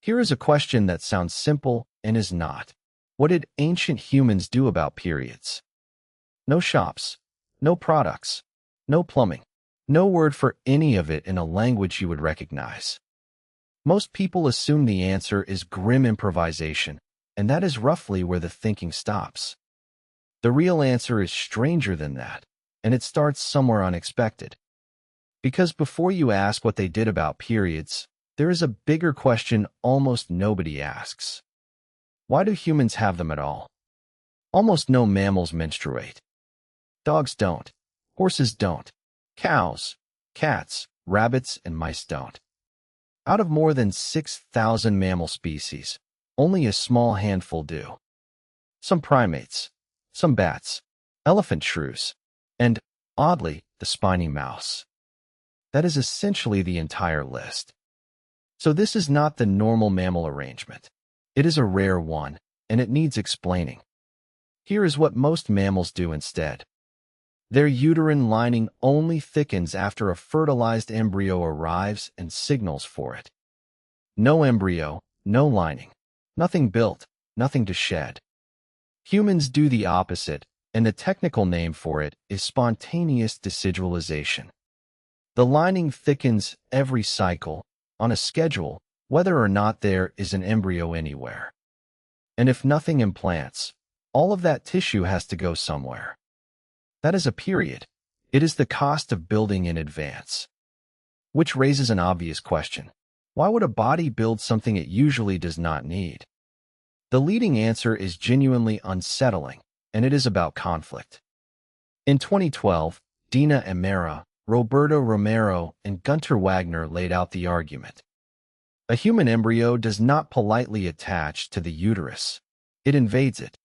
Here is a question that sounds simple and is not. What did ancient humans do about periods? No shops, no products, no plumbing, no word for any of it in a language you would recognize. Most people assume the answer is grim improvisation, and that is roughly where the thinking stops. The real answer is stranger than that, and it starts somewhere unexpected. Because before you ask what they did about periods, there is a bigger question almost nobody asks. Why do humans have them at all? Almost no mammals menstruate. Dogs don't. Horses don't. Cows, cats, rabbits, and mice don't. Out of more than 6,000 mammal species, only a small handful do. Some primates, some bats, elephant shrews, and, oddly, the spiny mouse. That is essentially the entire list. So this is not the normal mammal arrangement. It is a rare one, and it needs explaining. Here is what most mammals do instead. Their uterine lining only thickens after a fertilized embryo arrives and signals for it. No embryo, no lining. Nothing built, nothing to shed. Humans do the opposite, and the technical name for it is spontaneous decidualization. The lining thickens every cycle, on a schedule, whether or not there is an embryo anywhere. And if nothing implants, all of that tissue has to go somewhere. That is a period. It is the cost of building in advance. Which raises an obvious question. Why would a body build something it usually does not need? The leading answer is genuinely unsettling, and it is about conflict. In 2012, Dina Amera, Roberto Romero, and Gunter Wagner laid out the argument. A human embryo does not politely attach to the uterus. It invades it.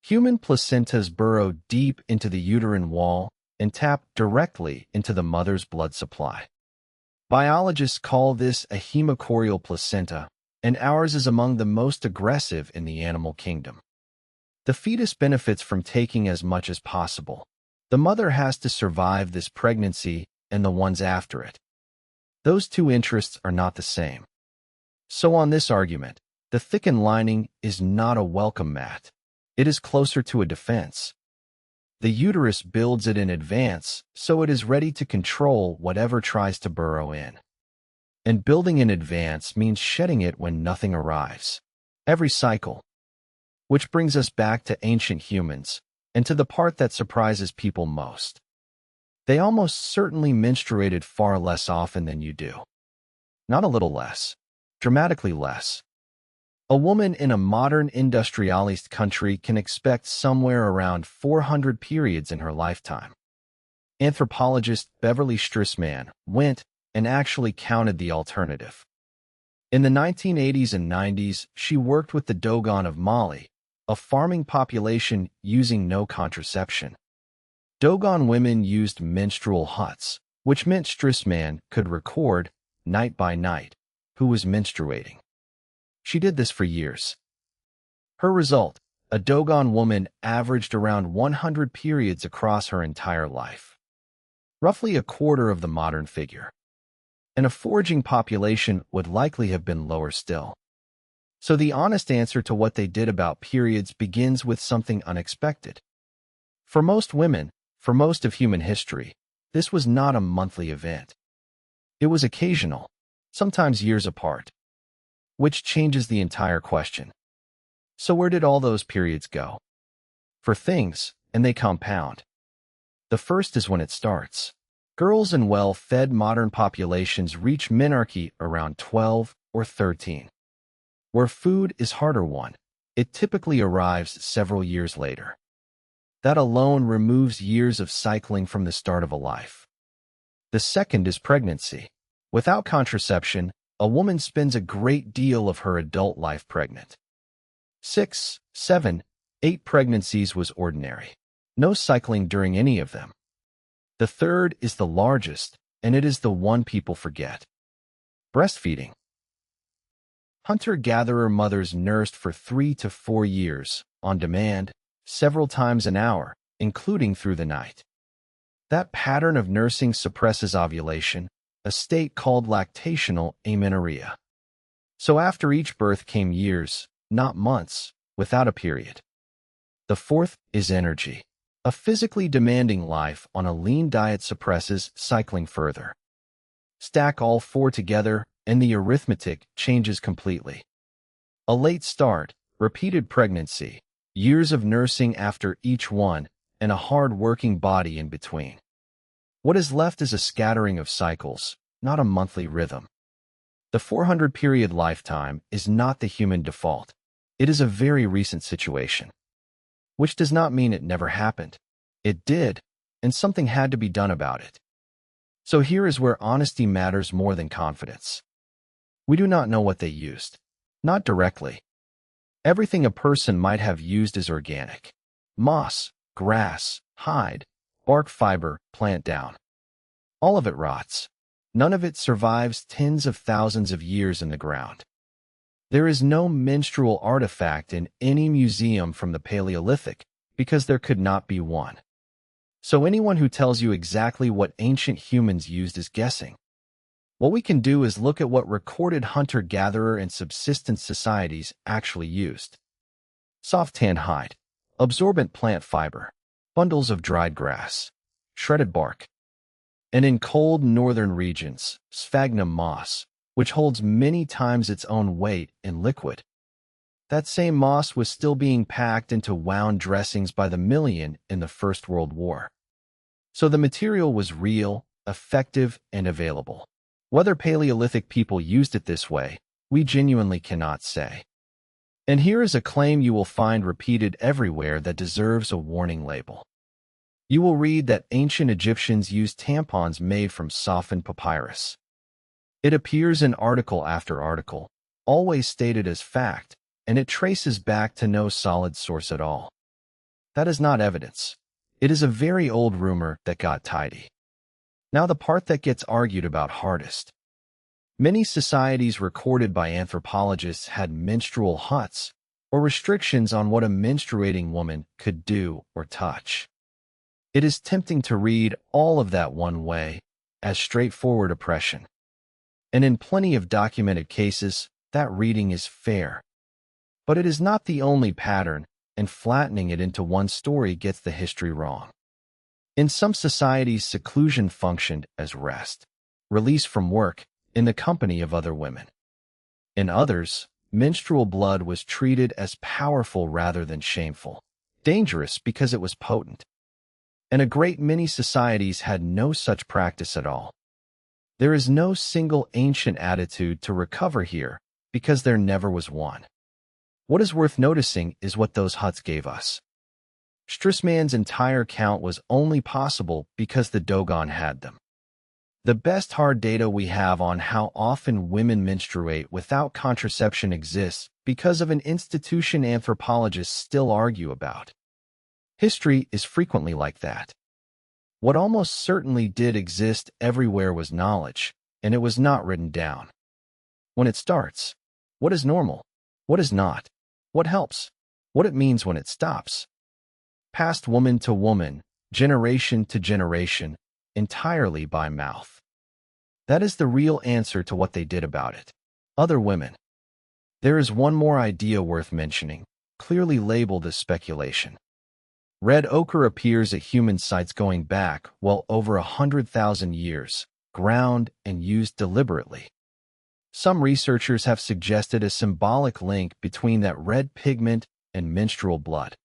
Human placentas burrow deep into the uterine wall and tap directly into the mother's blood supply. Biologists call this a hemocorial placenta, and ours is among the most aggressive in the animal kingdom. The fetus benefits from taking as much as possible. The mother has to survive this pregnancy and the ones after it. Those two interests are not the same. So on this argument, the thickened lining is not a welcome mat. It is closer to a defense. The uterus builds it in advance, so it is ready to control whatever tries to burrow in. And building in advance means shedding it when nothing arrives. Every cycle. Which brings us back to ancient humans, and to the part that surprises people most. They almost certainly menstruated far less often than you do. Not a little less. Dramatically less. A woman in a modern industrialized country can expect somewhere around 400 periods in her lifetime. Anthropologist Beverly Strassmann went and actually counted the alternative. In the 1980s and 90s, she worked with the Dogon of Mali, a farming population using no contraception. Dogon women used menstrual huts, which meant Strassmann could record, night by night, who was menstruating. She did this for years. Her result, a Dogon woman averaged around 100 periods across her entire life. Roughly a quarter of the modern figure. And a foraging population would likely have been lower still. So the honest answer to what they did about periods begins with something unexpected. For most women, for most of human history, this was not a monthly event. It was occasional, sometimes years apart. Which changes the entire question. So where did all those periods go? For things, and they compound. The first is when it starts. Girls in well-fed modern populations reach menarche around 12 or 13. Where food is harder won, it typically arrives several years later. That alone removes years of cycling from the start of a life. The second is pregnancy. Without contraception, a woman spends a great deal of her adult life pregnant. 6, 7, 8 pregnancies was ordinary. No cycling during any of them. The third is the largest, and it is the one people forget. Breastfeeding. Hunter-gatherer mothers nursed for 3 to 4 years, on demand, several times an hour, including through the night. That pattern of nursing suppresses ovulation, a state called lactational amenorrhea. So after each birth came years, not months, without a period. The fourth is energy. A physically demanding life on a lean diet suppresses cycling further. Stack all four together, and the arithmetic changes completely. A late start, repeated pregnancy, years of nursing after each one, and a hard-working body in between. What is left is a scattering of cycles, not a monthly rhythm. The 400-period lifetime is not the human default. It is a very recent situation. Which does not mean it never happened. It did, and something had to be done about it. So here is where honesty matters more than confidence. We do not know what they used. Not directly. Everything a person might have used is organic. Moss, grass, hide, bark fiber, plant down. All of it rots. None of it survives tens of thousands of years in the ground. There is no menstrual artifact in any museum from the Paleolithic because there could not be one. So anyone who tells you exactly what ancient humans used is guessing. What we can do is look at what recorded hunter-gatherer and subsistence societies actually used. Soft tan hide, absorbent plant fiber, bundles of dried grass, shredded bark. And in cold northern regions, sphagnum moss, which holds many times its own weight in liquid. That same moss was still being packed into wound dressings by the million in the First World War. So the material was real, effective, and available. Whether Paleolithic people used it this way, we genuinely cannot say. And here is a claim you will find repeated everywhere that deserves a warning label. You will read that ancient Egyptians used tampons made from softened papyrus. It appears in article after article, always stated as fact, and it traces back to no solid source at all. That is not evidence. It is a very old rumor that got tidy. Now the part that gets argued about hardest. Many societies recorded by anthropologists had menstrual huts, or restrictions on what a menstruating woman could do or touch. It is tempting to read all of that one way, as straightforward oppression. And in plenty of documented cases, that reading is fair. But it is not the only pattern, and flattening it into one story gets the history wrong. In some societies, seclusion functioned as rest, release from work, in the company of other women. In others, menstrual blood was treated as powerful rather than shameful, dangerous because it was potent. And a great many societies had no such practice at all. There is no single ancient attitude to recover here, because there never was one. What is worth noticing is what those huts gave us. Strassmann's entire count was only possible because the Dogon had them. The best hard data we have on how often women menstruate without contraception exists because of an institution anthropologists still argue about. History is frequently like that. What almost certainly did exist everywhere was knowledge, and it was not written down. When it starts, what is normal? What is not? What helps? What it means when it stops? Passed woman to woman, generation to generation, entirely by mouth. That is the real answer to what they did about it. Other women. There is one more idea worth mentioning, clearly labeled as speculation. Red ochre appears at human sites going back well over 100,000 years, ground and used deliberately. Some researchers have suggested a symbolic link between that red pigment and menstrual blood.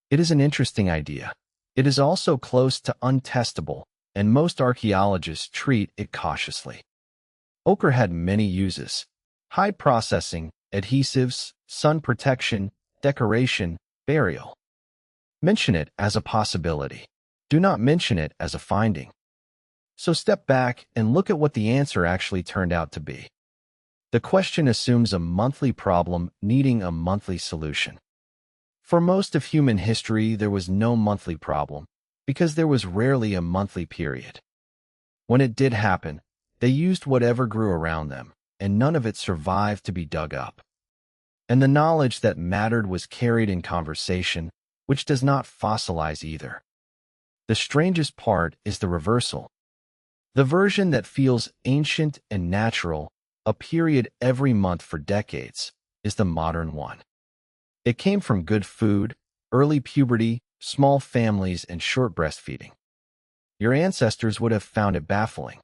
It is an interesting idea. It is also close to untestable, and most archaeologists treat it cautiously. Ochre had many uses: hide processing, adhesives, sun protection, decoration, burial. Mention it as a possibility. Do not mention it as a finding. So step back and look at what the answer actually turned out to be. The question assumes a monthly problem needing a monthly solution. For most of human history, there was no monthly problem, because there was rarely a monthly period. When it did happen, they used whatever grew around them, and none of it survived to be dug up. And the knowledge that mattered was carried in conversation, which does not fossilize either. The strangest part is the reversal. The version that feels ancient and natural, a period every month for decades, is the modern one. It came from good food, early puberty, small families, and short breastfeeding. Your ancestors would have found it baffling.